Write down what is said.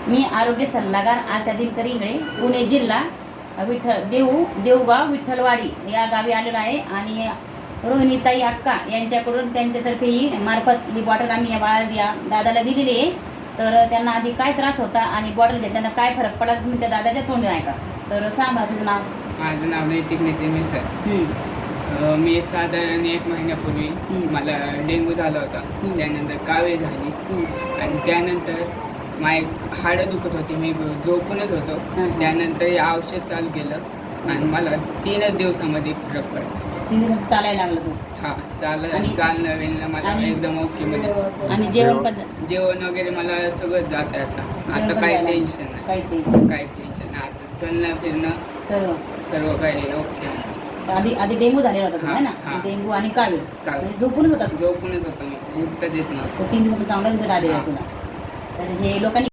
मी आरोग्य सल्लागार आशा दिनकर इंगळे, पुणे जिल्हा, देऊगाव विठ्ठलवाडी या गावी आलेलो आहे. आणि रोहिणीताई अक्का यांच्याकडून त्यांच्यातर्फे ही मार्फत ही बॉटल आम्ही या दादाला दिलेली आहे. तर त्यांना आधी काय त्रास होता आणि बॉटल घेताना काय फरक पडला तुम्ही त्या दादाच्या तोंडी ऐका. तर सांगा तुझं नाव. माझं नाव नैतिक नितीन मिसळ. मी साधारण 1 महिन्यापूर्वी मला डेंग्यू झाला होता. त्यानंतर कावीळ झाली आणि त्यानंतर माझे हाडं दुखत होते. मी झोपूनच होतो. त्यानंतर हे औषध चालू केलं आणि मला 3च दिवसामध्ये फरक पडला. 3 दिवसात चालायला लागलं तू. हा चालणं वेळेला मला एकदम ओके म्हणजे. आणि जेवण वगैरे मला सगळं जात आहे आता काही टेन्शन नाही. काही टेन्शन नाही आता. चलणं फिरणं सर्व काही ओके. आधी डेंग्यू झालेला होता तुला ना. डेंग्यू आणि कावीळ झोपूनच होता. झोपूनच होतं मी, उठताच येत नव्हतं. 3 दिवसात चांगला रिझल्ट आलेला तुला. तर हे लोकांनी